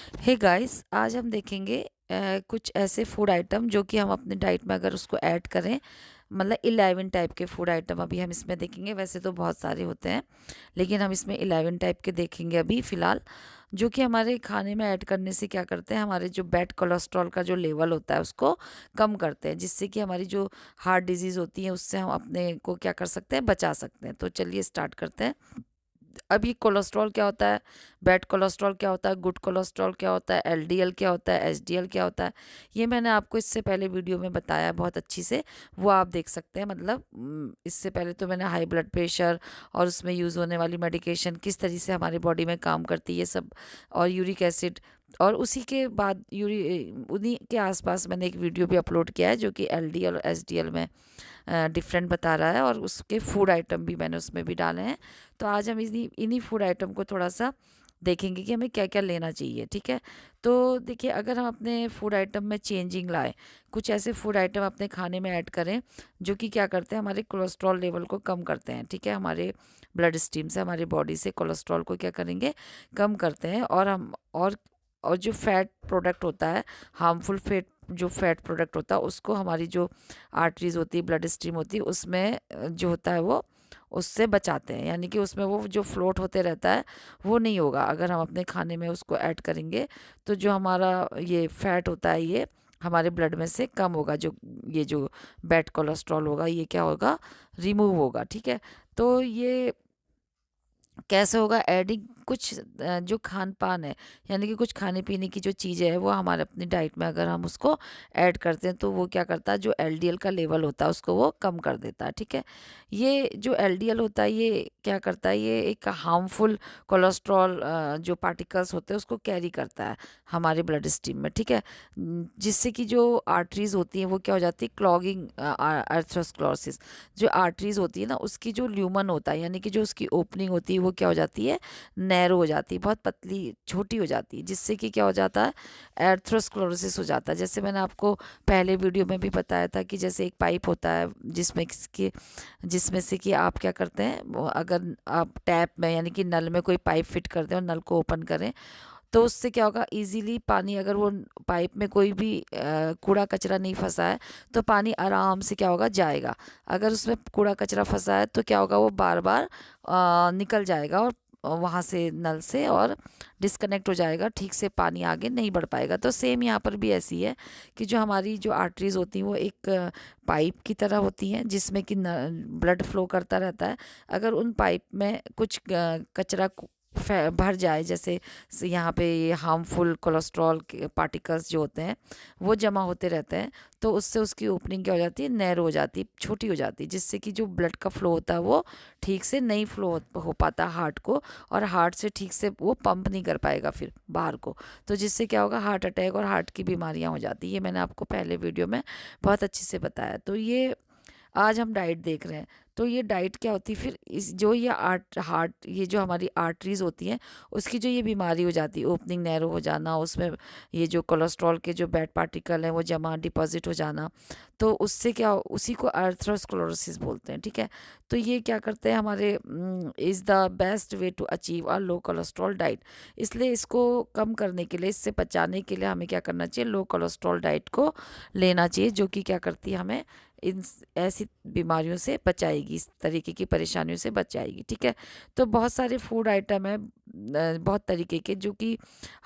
Hey guys, आज हम देखेंगे कुछ ऐसे फूड आइटम जो कि हम अपने डाइट में अगर उसको ऐड करें, मतलब 11 टाइप के फूड आइटम अभी हम इसमें देखेंगे। वैसे तो बहुत सारे होते हैं, लेकिन हम इसमें 11 टाइप के देखेंगे अभी फ़िलहाल, जो कि हमारे खाने में ऐड करने से क्या करते हैं, हमारे जो बैड कोलेस्ट्रॉल का जो लेवल होता है उसको कम करते हैं, जिससे कि हमारी जो हार्ट डिजीज़ होती है उससे हम अपने को क्या कर सकते हैं, बचा सकते हैं। तो चलिए स्टार्ट करते हैं। अब ये कोलेस्ट्रॉल क्या होता है, बैड कोलेस्ट्रॉल क्या होता है, गुड कोलेस्ट्रॉल क्या होता है, एलडीएल क्या होता है, एचडीएल क्या होता है, ये मैंने आपको इससे पहले वीडियो में बताया है बहुत अच्छी से। वो आप देख सकते हैं। मतलब इससे पहले तो मैंने हाई ब्लड प्रेशर और उसमें यूज़ होने वाली मेडिकेशन किस तरह से हमारी बॉडी में काम करती है ये सब, और यूरिक एसिड, और उसी के बाद उन्हीं के आसपास मैंने एक वीडियो भी अपलोड किया है जो कि एलडीएल और एचडीएल में डिफरेंट बता रहा है, और उसके फूड आइटम भी मैंने उसमें भी डाले हैं। तो आज हम इन्हीं इन्हीं फूड आइटम को थोड़ा सा देखेंगे कि हमें क्या क्या लेना चाहिए। ठीक है, तो देखिए, अगर हम अपने फूड आइटम में चेंजिंग लाएं, कुछ ऐसे फूड आइटम अपने खाने में ऐड करें जो कि क्या करते हैं, हमारे कोलेस्ट्रॉल लेवल को कम करते हैं। ठीक है, हमारे ब्लड स्ट्रीम से हमारी बॉडी से कोलेस्ट्रॉल को क्या करेंगे, कम करते हैं। और हम और जो फैट प्रोडक्ट होता है, हार्मफुल फैट, जो फैट प्रोडक्ट होता है उसको हमारी जो आर्टरीज होती है, ब्लड स्ट्रीम होती है, उसमें जो होता है वो उससे बचाते हैं। यानी कि उसमें वो जो फ्लोट होते रहता है वो नहीं होगा। अगर हम अपने खाने में उसको ऐड करेंगे तो जो हमारा ये फैट होता है ये हमारे ब्लड में से कम होगा। जो ये जो बैड कोलेस्ट्रॉल होगा ये क्या होगा, रिमूव होगा। ठीक है, तो ये कैसे होगा, एडिंग कुछ जो खान पान है, यानी कि कुछ खाने पीने की जो चीज़ें है वो हमारे अपनी डाइट में अगर हम उसको ऐड करते हैं तो वो क्या करता है, जो एलडीएल का लेवल होता है उसको वो कम कर देता है। ठीक है, ये जो एलडीएल होता है ये क्या करता है, ये एक हार्मफुल कोलेस्ट्रॉल जो पार्टिकल्स होते हैं उसको कैरी करता है हमारे ब्लड स्ट्रीम में। ठीक है, जिससे कि जो आर्टरीज होती हैं वो क्या हो जाती है, क्लॉगिंग, अर्थरोस्क्लेरोसिस। जो आर्टरीज होती है ना उसकी जो ल्यूमन होता है, यानी कि जो उसकी ओपनिंग होती है वो क्या हो जाती है, नैरो हो जाती है, बहुत पतली छोटी हो जाती है, जिससे कि क्या हो जाता है, एर्थ्रोस्क्लेरोसिस हो जाता है। जैसे मैंने आपको पहले वीडियो में भी बताया था कि जैसे एक पाइप होता है जिसमें से कि आप क्या करते हैं, अगर आप टैप में यानी कि नल में कोई पाइप फिट कर दें और नल को ओपन करें तो उससे क्या होगा, इजीली पानी, अगर वो पाइप में कोई भी कूड़ा कचरा नहीं फंसा है तो पानी आराम से क्या होगा, जाएगा। अगर उसमें कूड़ा कचरा फंसा है तो क्या होगा, वो बार बार निकल जाएगा और वहाँ से नल से और डिस्कनेक्ट हो जाएगा, ठीक से पानी आगे नहीं बढ़ पाएगा। तो सेम यहाँ पर भी ऐसी है कि जो हमारी जो आर्टरीज होती हैं वो एक पाइप की तरह होती हैं जिसमें कि ब्लड फ्लो करता रहता है। अगर उन पाइप में कुछ कचरा भर जाए, जैसे यहाँ पे ये हार्मफुल कोलेस्ट्रॉल के पार्टिकल्स जो होते हैं वो जमा होते रहते हैं, तो उससे उसकी ओपनिंग क्या हो जाती है, नैरो हो जाती है, छोटी हो जाती है, जिससे कि जो ब्लड का फ्लो होता है वो ठीक से नहीं फ्लो हो पाता हार्ट को, और हार्ट से ठीक से वो पंप नहीं कर पाएगा फिर बाहर को। तो जिससे क्या होगा, हार्ट अटैक और हार्ट की बीमारियां हो जाती है। ये मैंने आपको पहले वीडियो में बहुत अच्छे से बताया। तो ये आज हम डाइट देख रहे हैं। तो ये डाइट क्या होती है फिर, इस जो ये हार्ट, ये जो हमारी आर्टरीज होती हैं उसकी जो ये बीमारी हो जाती है, ओपनिंग नैरो हो जाना, उसमें ये जो कोलेस्ट्रॉल के जो बैड पार्टिकल हैं वो जमा डिपॉजिट हो जाना, तो उससे क्या उसी को अर्थरोस्क्लेरोसिस बोलते हैं। ठीक है, तो ये क्या करते हैं, हमारे is the best way to achieve a low cholesterol diet. इसलिए इसको कम करने के लिए, इससे बचाने के लिए हमें क्या करना चाहिए, लो कोलेस्ट्रॉल डाइट को लेना चाहिए, जो कि क्या करती है, हमें इन ऐसी बीमारियों से बचाएगी, इस तरीके की परेशानियों से बचाएगी। ठीक है, तो बहुत सारे फूड आइटम है, बहुत तरीके के, जो कि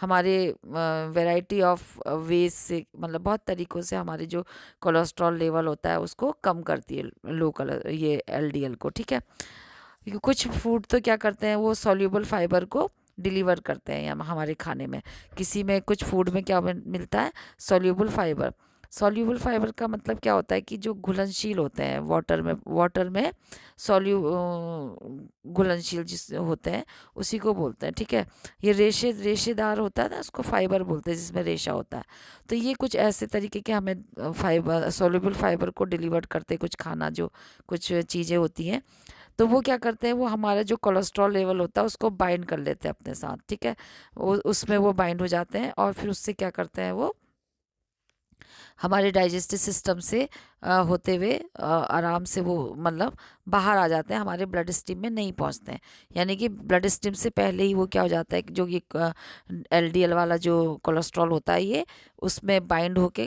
हमारे वैरायटी ऑफ वेज से, मतलब बहुत तरीक़ों से हमारे जो कोलेस्ट्रॉल लेवल होता है उसको कम करती है, ये एलडीएल को। ठीक है, क्योंकि कुछ फूड तो क्या करते हैं, वो सॉल्यूबल फाइबर को डिलीवर करते हैं हमारे खाने में। किसी में कुछ फूड में क्या मिलता है, सॉल्यूबल फाइबर। सॉल्यूबल फाइबर का मतलब क्या होता है कि जो घुलनशील होते हैं वाटर में सॉल्यू घुलनशील जिस होते हैं उसी को बोलते हैं। ठीक है, ये रेशेदार होता है ना, उसको फाइबर बोलते हैं, जिसमें रेशा होता है। तो ये कुछ ऐसे तरीके के हमें फाइबर, सॉल्यूबल फाइबर को डिलीवर करते हैं कुछ खाना, जो कुछ चीज़ें होती हैं, तो वो क्या करते हैं, वो हमारा जो कोलेस्ट्रॉल लेवल होता है उसको बाइंड कर लेते हैं अपने साथ। ठीक है, वो उसमें वो बाइंड हो जाते हैं और फिर उससे क्या करते हैं, वो हमारे डाइजेस्टिव सिस्टम से होते हुए आराम से वो मतलब बाहर आ जाते हैं, हमारे ब्लड स्ट्रीम में नहीं पहुंचते हैं। यानी कि ब्लड स्ट्रीम से पहले ही वो क्या हो जाता है कि जो ये एलडीएल वाला जो कोलेस्ट्रॉल होता है ये उसमें बाइंड होके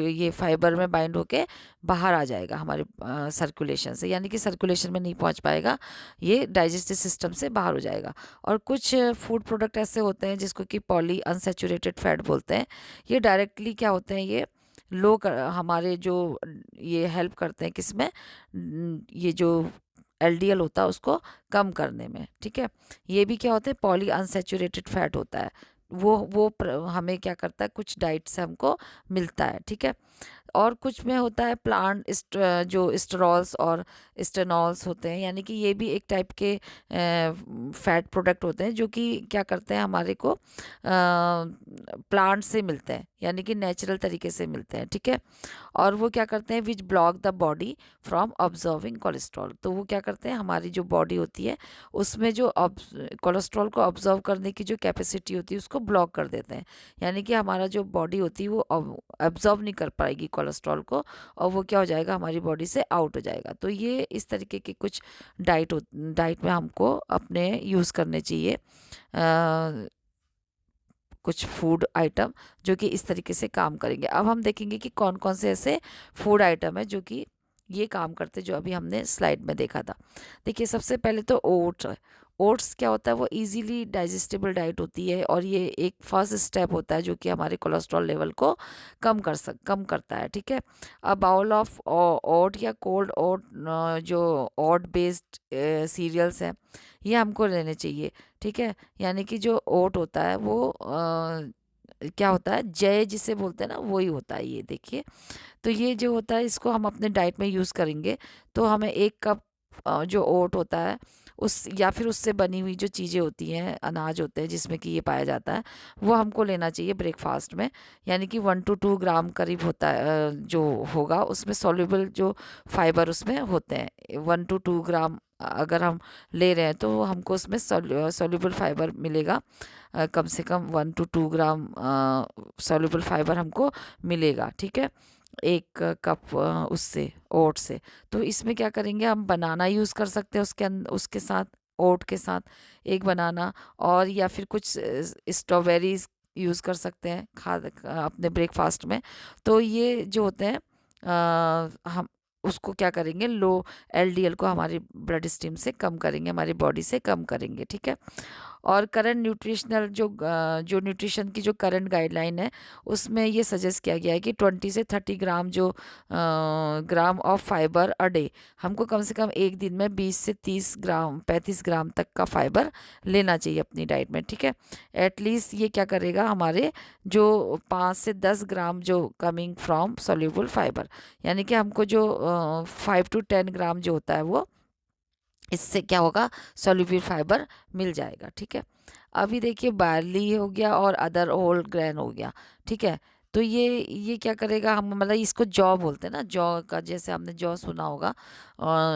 ये फाइबर में बाइंड होके बाहर आ जाएगा हमारे सर्कुलेशन से, यानी कि सर्कुलेशन में नहीं पहुंच पाएगा, ये डाइजेस्टिव सिस्टम से बाहर हो जाएगा। और कुछ फूड प्रोडक्ट ऐसे होते हैं जिसको कि पॉली अनसेचुरेटेड फैट बोलते हैं, ये डायरेक्टली क्या होते हैं, ये हमारे जो ये हेल्प करते हैं किसमें, ये जो एलडीएल होता है उसको कम करने में, ठीक है। ये भी क्या होते हैं, पॉली अनसेचुरेटेड फैट होता है, हमें क्या करता है, कुछ डाइट से हमको मिलता है, ठीक है। और कुछ में होता है जो स्टेरॉल्स और स्टेनॉल्स होते हैं, यानी कि ये भी एक टाइप के फैट प्रोडक्ट होते हैं जो कि क्या करते हैं, हमारे को प्लांट से मिलते हैं, यानी कि नेचुरल तरीके से मिलते हैं, ठीक है। और वो क्या करते हैं, which block the body from observing cholesterol, तो वो क्या करते हैं, हमारी जो बॉडी होती है उसमें जो कोलेस्ट्रॉल को ऑब्जर्व करने की जो कैपेसिटी होती है उसको ब्लॉक कर देते हैं, यानी कि हमारा जो बॉडी होती है वो ऑब्जर्व नहीं कर पाएगी कोलेस्ट्रॉल को, और वो क्या हो जाएगा, हमारी बॉडी से आउट हो जाएगा। तो ये इस तरीके के कुछ डाइट में हमको अपने यूज़ करने चाहिए कुछ फूड आइटम जो कि इस तरीके से काम करेंगे। अब हम देखेंगे कि कौन कौन से ऐसे फूड आइटम है जो कि ये काम करते, जो अभी हमने स्लाइड में देखा था। देखिए सबसे पहले तो ओट्स। ओट्स क्या होता है, वो इजीली डाइजेस्टेबल डाइट होती है, और ये एक फर्स्ट स्टेप होता है जो कि हमारे कोलेस्ट्रॉल लेवल को कम करता है, ठीक है। अ बाउल ऑफ ओट या कोल्ड ओट, जो ओट बेस्ड सीरियल्स हैं ये हमको लेने चाहिए, ठीक है। यानी कि जो ओट होता है वो क्या होता है, जय जिसे बोलते हैं ना, वही होता है ये, देखिए। तो ये जो होता है इसको हम अपने डाइट में यूज़ करेंगे, तो हमें 1 कप जो ओट होता है उस या फिर उससे बनी हुई जो चीज़ें होती हैं, अनाज होते हैं जिसमें कि ये पाया जाता है, वो हमको लेना चाहिए ब्रेकफास्ट में। यानी कि 1 to 2 ग्राम करीब होता है, जो होगा उसमें सॉल्युबल जो फाइबर उसमें होते हैं, 1 to 2 ग्राम अगर हम ले रहे हैं तो हमको उसमें सॉल्युबल फाइबर मिलेगा, कम से कम 1 to 2 ग्राम सॉल्युबल फाइबर हमको मिलेगा, ठीक है, 1 कप उससे ओट से। तो इसमें क्या करेंगे, हम बनाना यूज़ कर सकते हैं उसके साथ, ओट के साथ एक बनाना, और या फिर कुछ स्ट्रॉबेरीज यूज़ कर सकते हैं अपने ब्रेकफास्ट में। तो ये जो होते हैं हम उसको क्या करेंगे, लो एलडीएल को हमारी ब्लड स्ट्रीम से कम करेंगे, हमारी बॉडी से कम करेंगे, ठीक है। और करंट जो न्यूट्रिशन की जो करंट गाइडलाइन है उसमें ये सजेस्ट किया गया है कि 20 से 30 gram gram of fibre a day, हमको कम से कम एक दिन में 20 से 30 ग्राम 35 ग्राम तक का फाइबर लेना चाहिए अपनी डाइट में, ठीक है। एटलीस्ट ये क्या करेगा, हमारे जो 5 से 10 ग्राम जो कमिंग फ्रॉम सोल्यूबल फाइबर, यानी कि हमको जो 5 to 10 ग्राम जो होता है वो इससे क्या होगा, सोल्यूबल फाइबर मिल जाएगा, ठीक है। अभी देखिए बार्ली हो गया और अदर होल ग्रेन हो गया, ठीक है। तो ये क्या करेगा, हम मतलब इसको जौ बोलते हैं ना, जौ का जैसे हमने जौ सुना होगा,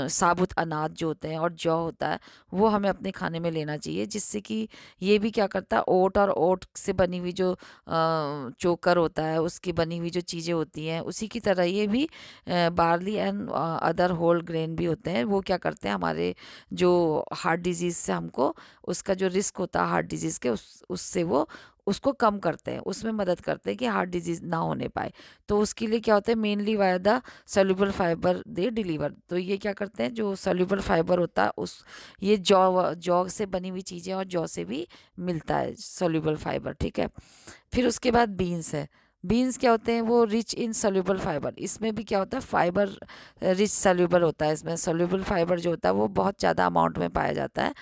साबुत अनाज जो होते हैं और जौ होता है वो हमें अपने खाने में लेना चाहिए, जिससे कि ये भी क्या करता है, ओट और ओट से बनी हुई जो चोकर होता है उसकी बनी हुई जो चीज़ें होती हैं उसी की तरह ये भी barley and other whole grain भी होते हैं, वो क्या करते हैं, हमारे जो हार्ट डिजीज़ से हमको उसका जो रिस्क होता है हार्ट डिजीज़ के उससे वो उसको कम करते हैं, उसमें मदद करते हैं कि हार्ट डिजीज़ ना होने पाए। तो उसके लिए क्या होता है, mainly via the soluble fibre they deliver. तो ये क्या करते हैं, जो सोल्यूबल फाइबर होता है उस ये जौ जौ से बनी हुई चीज़ें और जौ से भी मिलता है सोल्यूबल फाइबर, ठीक है। फिर उसके बाद बीन्स है। बीन्स क्या होते हैं, वो रिच इन सोल्यूबल फाइबर, इसमें भी क्या होता है, फाइबर रिच सोल्यूबल होता है, इसमें सोल्यूबल फाइबर जो होता है वो बहुत ज़्यादा अमाउंट में पाया जाता है,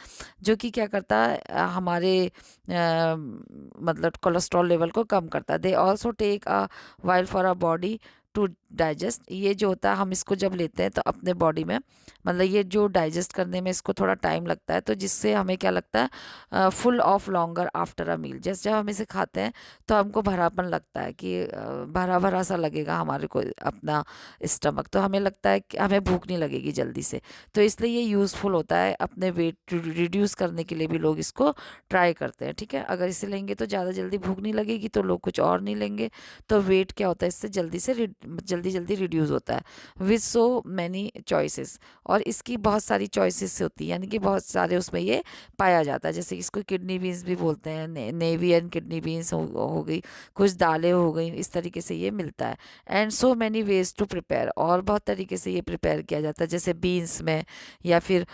जो कि क्या करता है, हमारे मतलब कोलेस्ट्रॉल लेवल को कम करता है। They also take a while for a body to digest, ये जो होता है हम इसको जब लेते हैं तो अपने बॉडी में मतलब ये जो डाइजेस्ट करने में इसको थोड़ा टाइम लगता है, तो जिससे हमें क्या लगता है, full of longer after a meal, जैसे जब हम इसे खाते हैं तो हमको भरापन लगता है कि भरा भरा सा लगेगा हमारे को अपना स्टमक, तो हमें लगता है कि हमें भूख नहीं लगेगी जल्दी से। तो इसलिए ये यूज़फुल होता है, अपने वेट रिड्यूस करने के लिए भी लोग इसको ट्राई करते हैं, ठीक है। अगर इसे लेंगे तो ज़्यादा जल्दी भूख नहीं लगेगी तो लोग कुछ और नहीं लेंगे, तो वेट क्या होता है इससे जल्दी से जल्दी जल्दी रिड्यूस होता है विद सो मैनी चॉइसेस। और इसकी बहुत सारी चॉइसेस होती है, यानी कि बहुत सारे उसमें ये पाया जाता है। जैसे इसको किडनी बीन्स भी बोलते हैं, नेवियन किडनी बीन्स हो गई, कुछ दालें हो गई, इस तरीके से ये मिलता है। And so many ways to prepare, और बहुत तरीके से ये प्रिपेयर किया जाता है, जैसे बीन्स में, या फिर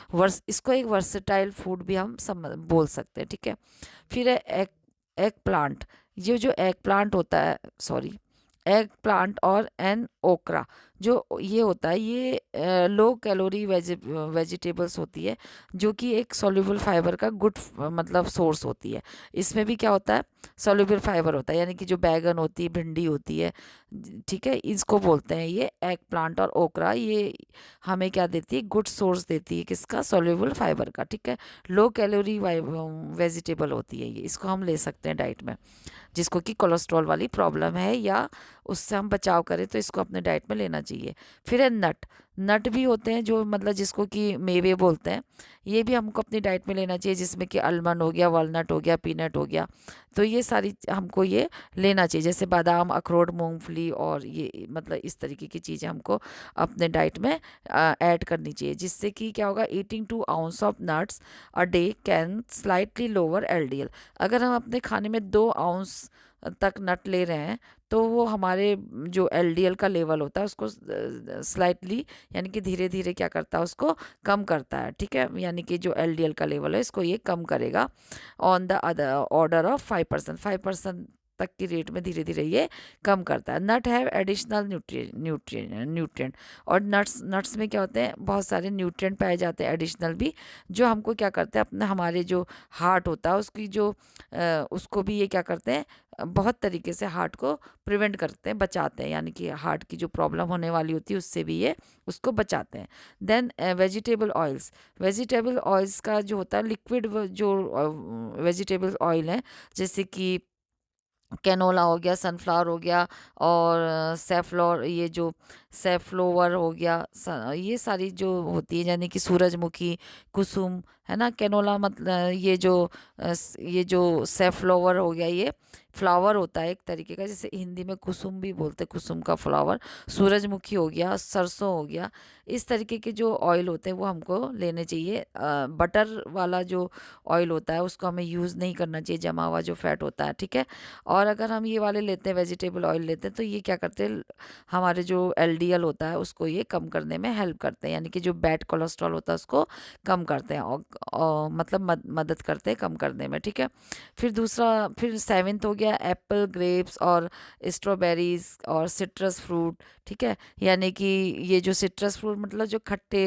इसको एक वर्सेटाइल फूड भी हम बोल सकते हैं, ठीक है। फिर है एग एग प्लांट। ये जो एग प्लांट होता है, सॉरी, एग प्लांट और एन ओकरा, जो ये होता है, ये लो कैलोरी वेजिटेबल्स होती है, जो कि एक सॉल्युबल फाइबर का गुड मतलब सोर्स होती है। इसमें भी क्या होता है, सॉल्युबल फाइबर होता है, यानी कि जो बैगन होती है, भिंडी होती है, ठीक है, इसको बोलते हैं ये एग प्लांट और ओकरा। ये हमें क्या देती है, गुड सोर्स देती है, किसका, सॉल्युबल फाइबर का, ठीक है। लो कैलोरी वेजिटेबल होती है ये, इसको हम ले सकते हैं डाइट में। जिसको कि कोलेस्ट्रॉल वाली प्रॉब्लम है या उससे हम बचाव करें तो इसको अपने डाइट में लेना चाहिए। फिर है नट। नट भी होते हैं जो मतलब जिसको कि मेवे बोलते हैं, ये भी हमको अपनी डाइट में लेना चाहिए, जिसमें कि आलमंड हो गया, वॉलनट हो गया, पीनट हो गया। तो ये सारी हमको ये लेना चाहिए, जैसे बादाम, अखरोट, मूंगफली, और ये मतलब इस तरीके की चीज़ें हमको अपने डाइट में ऐड करनी चाहिए, जिससे कि क्या होगा, eating 2 ounce of nuts a day can slightly lower LDL. अगर हम अपने खाने में 2 ounce तक नट ले रहे हैं तो वो हमारे जो एलडीएल का लेवल होता है उसको स्लाइटली, यानी कि धीरे धीरे क्या करता है, उसको कम करता है, ठीक है। यानी कि जो एलडीएल का लेवल है इसको ये कम करेगा on the other order of 5%, 5% तक की रेट में धीरे धीरे ये कम करता है। नट हैव एडिशनल न्यूट्रिएंट, और नट्स में क्या होते हैं, बहुत सारे न्यूट्रिएंट पाए जाते हैं एडिशनल भी, जो हमको क्या करते हैं, अपने हमारे जो हार्ट होता है उसकी जो उसको भी ये क्या करते हैं, बहुत तरीके से हार्ट को प्रिवेंट करते हैं, बचाते हैं, यानी कि हार्ट की जो प्रॉब्लम होने वाली होती है उससे भी ये उसको बचाते हैं। Then vegetable oils. Vegetable oils का जो होता है लिक्विड, जो वेजिटेबल ऑयल है, जैसे कि कैनोला हो गया, सनफ्लावर हो गया, और सेफ्लोर, ये जो सेफ्लोवर हो गया, ये सारी जो होती है, यानी कि सूरजमुखी, कुसुम, है ना। कैनोला मतलब ये जो सेफ्लोवर हो गया, ये फ्लावर होता है एक तरीके का, जैसे हिंदी में कुसुम भी बोलते हैं, कुसुम का फ्लावर। सूरजमुखी हो गया, सरसों हो गया, इस तरीके के जो ऑयल होते हैं वो हमको लेने चाहिए। बटर वाला जो ऑयल होता है उसको हमें यूज़ नहीं करना चाहिए, जमा हुआ जो फैट होता है, ठीक है। और अगर हम ये वाले लेते हैं, वेजिटेबल ऑयल लेते हैं, तो ये क्या करते हैं, हमारे जो एलडीएल होता है उसको ये कम करने में हेल्प करते हैं, यानी कि जो बैड कोलेस्ट्रॉल होता है उसको कम करते हैं, और मतलब मदद करते हैं कम करने में, ठीक है। फिर 7th हो गया एप्पल, ग्रेप्स और स्ट्रॉबेरीज और सिट्रस फ्रूट, ठीक है। यानी कि ये जो सिट्रस फ्रूट मतलब जो खट्टे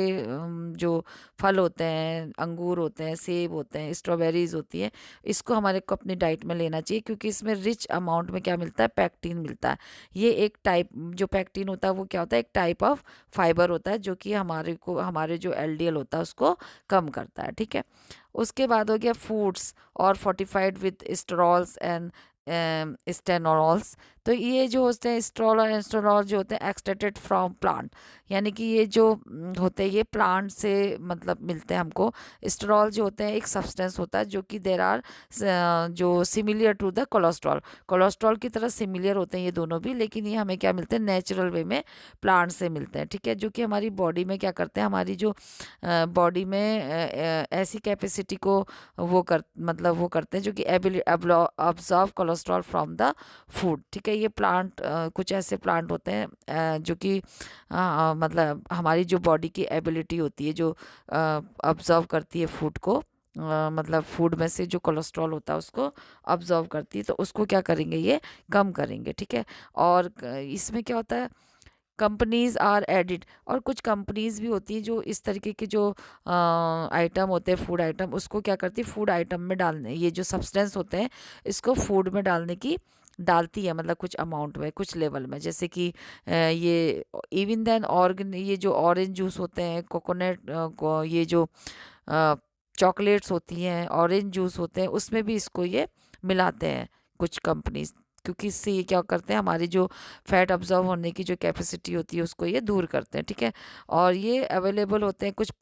जो फल होते हैं, अंगूर होते हैं, सेब होते हैं, स्ट्रॉबेरीज होती है, इसको हमारे को अपनी डाइट में लेना चाहिए, क्योंकि इसमें रिच अमाउंट में क्या मिलता है, पैक्टीन मिलता है। ये एक टाइप, जो पैक्टीन होता है वो क्या होता है, एक टाइप ऑफ फाइबर होता है, जो कि हमारे जो एलडीएल होता है उसको कम करता है, ठीक है। उसके बाद हो गया फूड्स और फोर्टिफाइड विद स्टेरॉल्स एंड स्टेनोलॉल्स। तो ये जो होते हैं स्ट्रॉल और एस्ट्रोनॉल, जो होते हैं एक्सट्रैक्टेड फ्रॉम प्लांट, यानी कि ये जो होते हैं ये प्लांट से मतलब मिलते हैं हमको। स्टेरॉल जो होते हैं एक सब्सटेंस होता है जो कि देर आर जो similar to the cholesterol, cholesterol की तरह सिमिलियर होते हैं ये दोनों भी, लेकिन ये हमें क्या मिलते हैं, नेचुरल वे में प्लांट से मिलते हैं, ठीक है। जो कि हमारी बॉडी में क्या करते हैं, हमारी जो बॉडी में ऐसी कैपेसिटी को वो करते हैं, जो कि absorb cholesterol from the food, ठीक है। ये प्लांट कुछ ऐसे प्लांट होते हैं जो कि मतलब हमारी जो बॉडी की एबिलिटी होती है, जो अब्जॉर्व करती है फूड को, मतलब फूड में से जो कोलेस्ट्रॉल होता है उसको अब्जॉर्व करती है, तो उसको क्या करेंगे, ये कम करेंगे, ठीक है। और इसमें क्या होता है, कंपनीज आर एडिड, और कुछ कंपनीज भी होती हैं जो इस तरीके के जो आइटम होते हैं, फूड आइटम, उसको क्या करती है, फूड आइटम में डालने, ये जो सब्सटेंस होते हैं इसको फूड में डालती है, मतलब कुछ अमाउंट में, कुछ लेवल में, जैसे कि ये इवन देन ऑर्गन, ये जो ऑरेंज जूस होते हैं, कोकोनट ये जो चॉकलेट्स होती हैं, ऑरेंज जूस होते हैं, उसमें भी इसको ये मिलाते हैं कुछ कंपनीज, क्योंकि इससे ये क्या करते हैं, हमारी जो फैट ऑब्जर्व होने की जो कैपेसिटी होती है उसको ये दूर करते हैं, ठीक है। और ये अवेलेबल होते हैं, कुछ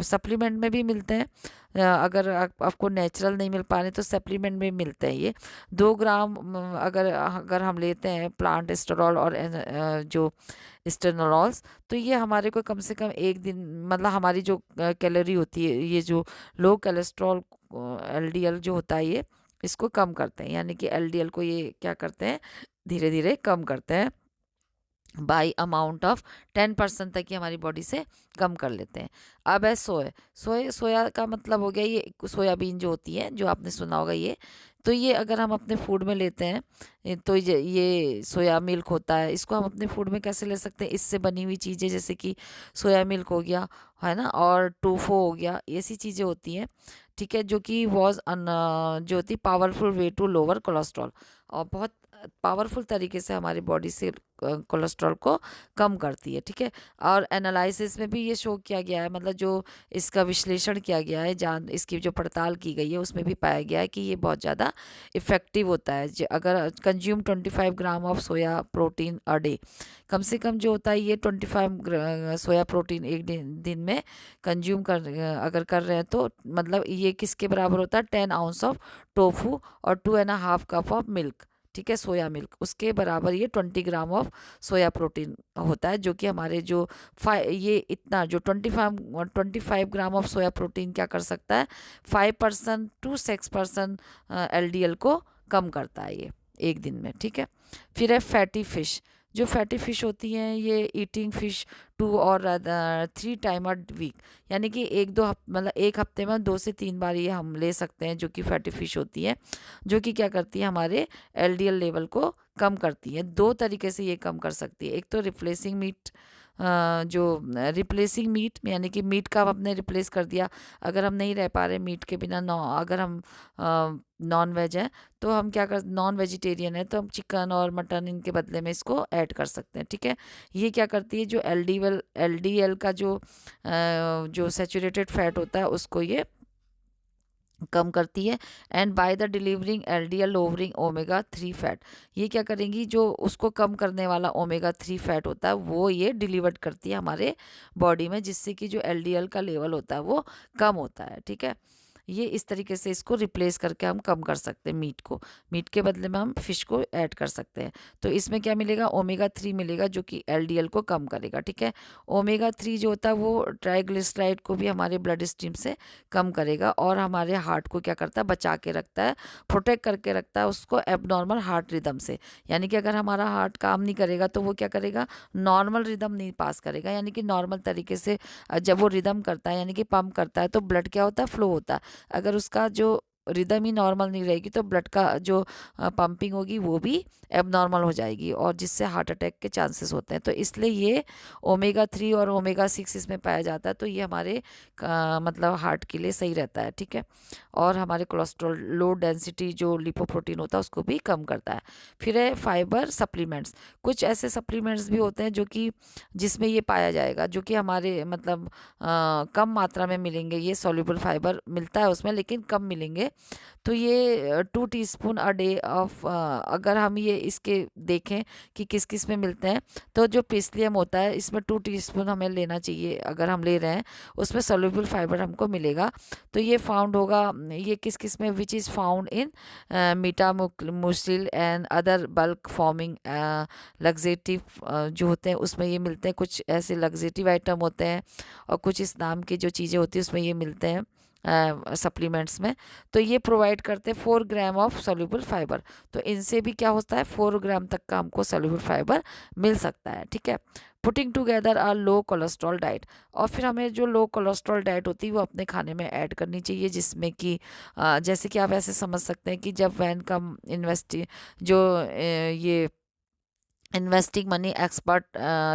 सप्लीमेंट में भी मिलते हैं। अगर आपको नेचुरल नहीं मिल पा रहे तो सप्लीमेंट में मिलते हैं ये। 2 ग्राम अगर अगर हम लेते हैं प्लांट एस्टरॉल और जो स्टेनोलॉल्स, तो ये हमारे को कम से कम एक दिन, मतलब हमारी जो कैलोरी होती है, ये जो लो कोलेस्ट्रॉल एलडीएल जो होता है, ये इसको कम करते हैं। यानी कि एलडीएल को ये क्या करते हैं, धीरे धीरे कम करते हैं बाई अमाउंट ऑफ 10% तक ही हमारी बॉडी से कम कर लेते हैं। अब है सोया का मतलब हो गया ये सोयाबीन जो होती है, जो आपने सुना होगा ये। तो ये अगर हम अपने फूड में लेते हैं तो ये सोया मिल्क होता है, इसको हम अपने फूड में कैसे ले सकते हैं, इससे बनी हुई चीज़ें जैसे कि सोया मिल्क हो गया, है ना, और टोफू हो गया, ऐसी चीज़ें होती हैं, ठीक है, जो कि जो होती powerful way to lower cholesterol, और बहुत पावरफुल तरीके से हमारी बॉडी से कोलेस्ट्रॉल को कम करती है, ठीक है। और एनालिसिस में भी ये शो किया गया है, मतलब जो इसका विश्लेषण किया गया है, इसकी जो पड़ताल की गई है उसमें भी पाया गया है कि ये बहुत ज़्यादा इफ़ेक्टिव होता है। अगर consume 25 gram of soya protein a day, कम से कम जो होता है ये 25 सोया प्रोटीन एक दिन में कंज्यूम अगर कर रहे हैं, तो मतलब ये किसके बराबर होता है, 10 आउंस ऑफ टोफू और 2.5 कप ऑफ मिल्क, ठीक है, सोया मिल्क, उसके बराबर ये 20 ग्राम ऑफ सोया प्रोटीन होता है, जो कि हमारे जो ये इतना जो 25 ग्राम ऑफ सोया प्रोटीन क्या कर सकता है, 5% to 6% एलडीएल को कम करता है ये एक दिन में, ठीक है। फिर है फैटी फिश। जो फैटी फिश होती हैं, ये ईटिंग फिश 2 और 3 टाइम अ वीक, यानी कि मतलब एक हफ्ते में 2 से 3 बार ये हम ले सकते हैं, जो कि फैटी फिश होती है, जो कि क्या करती है, हमारे एलडीएल लेवल को कम करती है। 2 तरीके से ये कम कर सकती है। एक तो रिप्लेसिंग मीट, जो रिप्लेसिंग मीट यानी कि मीट का हमने रिप्लेस कर दिया, अगर हम नहीं रह पा रहे मीट के बिना, अगर हम नॉन वेज है तो हम क्या कर नॉन वेजिटेरियन है तो हम चिकन और मटन इनके बदले में इसको ऐड कर सकते हैं, ठीक है। ये क्या करती है, जो एलडीएल का जो सैचुरेटेड फैट होता है उसको ये कम करती है। And by the delivering LDL lowering omega 3 fat, ये क्या करेंगी, जो उसको कम करने वाला ओमेगा 3 फैट होता है वो ये डिलीवर्ड करती है हमारे बॉडी में, जिससे कि जो एलडीएल का लेवल होता है वो कम होता है, ठीक है। ये इस तरीके से इसको रिप्लेस करके हम कम कर सकते हैं मीट के बदले में हम फिश को ऐड कर सकते हैं। तो इसमें क्या मिलेगा, ओमेगा 3 मिलेगा, जो कि एलडीएल को कम करेगा, ठीक है। ओमेगा 3 जो होता है वो ट्राइग्लिसराइड को भी हमारे ब्लड स्ट्रीम से कम करेगा, और हमारे हार्ट को क्या करता है, बचा के रखता है, प्रोटेक्ट करके रखता है उसको एबनॉर्मल हार्ट रिदम से। यानी कि अगर हमारा हार्ट काम नहीं करेगा तो वो क्या करेगा, नॉर्मल रिदम नहीं पास करेगा, यानी कि नॉर्मल तरीके से जब वो रिदम करता है यानी कि पंप करता है तो ब्लड क्या होता है, फ्लो होता है। अगर उसका जो रिदम ही नॉर्मल नहीं रहेगी तो ब्लड का जो पंपिंग होगी वो भी एबनॉर्मल हो जाएगी, और जिससे हार्ट अटैक के चांसेस होते हैं। तो इसलिए ये ओमेगा 3 और ओमेगा 6 इसमें पाया जाता है, तो ये हमारे मतलब हार्ट के लिए सही रहता है, ठीक है। और हमारे कोलेस्ट्रॉल लो डेंसिटी जो लिपोप्रोटीन होता है उसको भी कम करता है। फिर है फाइबर सप्लीमेंट्स। कुछ ऐसे सप्लीमेंट्स भी होते हैं जो कि जिसमें ये पाया जाएगा, जो कि हमारे मतलब कम मात्रा में मिलेंगे, ये सॉल्युबल फाइबर मिलता है उसमें लेकिन कम मिलेंगे। तो ये 2 टीस्पून अ डे ऑफ, अगर हम ये इसके देखें कि किस किस में मिलते हैं, तो जो पिस्लियम होता है इसमें 2 टीस्पून हमें लेना चाहिए, अगर हम ले रहे हैं उसमें सॉल्युबल फाइबर हमको मिलेगा। तो ये फाउंड होगा, ये किस किस में, which is found in Metamucil and other bulk forming laxative जो होते हैं उसमें ये मिलते हैं। कुछ ऐसे लग्जेटिव आइटम होते हैं और कुछ इस नाम की जो चीज़ें होती हैं उसमें ये मिलते हैं सप्लीमेंट्स में। तो ये प्रोवाइड करते हैं 4 ग्राम ऑफ सॉल्युबल फाइबर। तो इनसे भी क्या होता है, 4 ग्राम तक का हमको सॉल्युबल फाइबर मिल सकता है, ठीक है। पुटिंग टुगेदर आ लो कोलेस्ट्रॉल डाइट, और फिर हमें जो लो कोलेस्ट्रॉल डाइट होती है वो अपने खाने में ऐड करनी चाहिए, जिसमें कि जैसे कि आप ऐसे समझ सकते हैं कि जब वैन कम जो ये इन्वेस्टिंग मनी एक्सपर्ट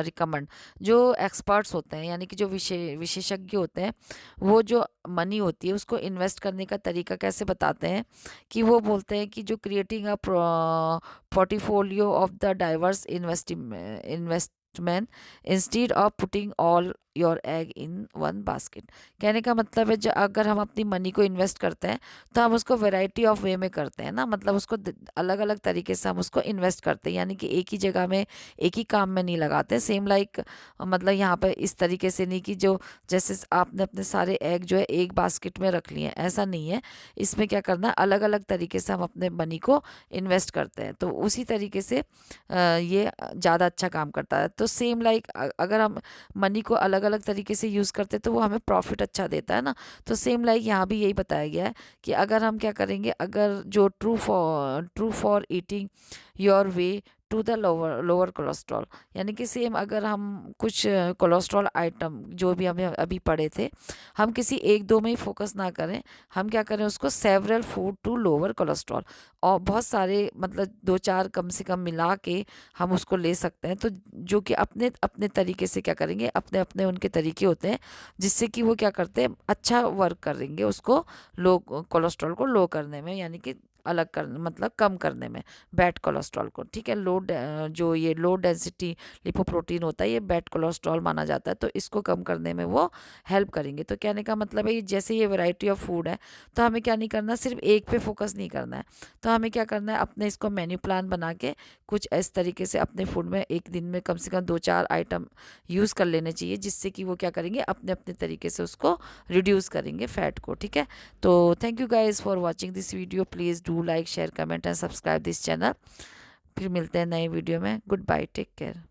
रिकमेंड, जो एक्सपर्ट्स होते हैं यानी कि जो विशेषज्ञ होते हैं, वो जो मनी होती है उसको इन्वेस्ट करने का तरीका कैसे बताते हैं, कि वो बोलते हैं कि जो creating a portfolio of the diverse investment instead of putting all your egg in one basket. कहने का मतलब है अगर हम अपनी मनी को इन्वेस्ट करते हैं तो हम उसको वैरायटी ऑफ वे में करते हैं ना, मतलब उसको अलग अलग तरीके से हम उसको इन्वेस्ट करते हैं, यानी कि एक ही जगह में एक ही काम में नहीं लगाते। सेम लाइक मतलब यहाँ पर इस तरीके से नहीं कि जो जैसे आपने अपने सारे एग जो है एक बास्केट में रख लिए हैं, ऐसा नहीं है। इसमें क्या करना है, अलग अलग तरीके से हम अपने मनी को इन्वेस्ट करते हैं, तो उसी तरीके से ये ज़्यादा अच्छा काम करता है। तो सेम लाइक अगर हम मनी को अलग अलग तरीके से यूज़ करते हैं तो वो हमें प्रॉफिट अच्छा देता है ना। तो सेम लाइक यहाँ भी यही बताया गया है कि अगर हम क्या करेंगे, अगर जो true for eating your way to the lower lower cholesterol, यानी कि सेम अगर हम कुछ कोलेस्ट्रॉल आइटम जो भी हमें अभी पढ़े थे, हम किसी एक दो में ही फोकस ना करें, हम क्या करें उसको several food to lower cholesterol, और बहुत सारे मतलब दो चार कम से कम मिला के हम उसको ले सकते हैं। तो जो कि अपने अपने तरीके से क्या करेंगे, अपने अपने उनके तरीके होते हैं जिससे कि वो क्या करते हैं, अच्छा वर्क करेंगे उसको लो कोलेस्ट्रॉल को लो करने में, यानी कि अलग कर मतलब कम करने में बैड कोलेस्ट्रॉल को। ठीक है, जो ये लो डेंसिटी लिपोप्रोटीन होता है ये बैड कोलेस्ट्रॉल माना जाता है, तो इसको कम करने में वो हेल्प करेंगे। तो कहने का मतलब है जैसे ये वैरायटी ऑफ फूड है, तो हमें क्या नहीं करना, सिर्फ एक पे फोकस नहीं करना है। तो हमें क्या करना है, अपने इसको मेन्यू प्लान बना के कुछ इस तरीके से अपने फूड में एक दिन में कम से कम 2-4 आइटम यूज़ कर लेने चाहिए, जिससे कि वो क्या करेंगे, अपने अपने तरीके से उसको रिड्यूस करेंगे फैट को। ठीक है, तो thank you guys for watching this video. Please do like share comment and subscribe this channel. फिर मिलते हैं नए वीडियो में। Goodbye, take care.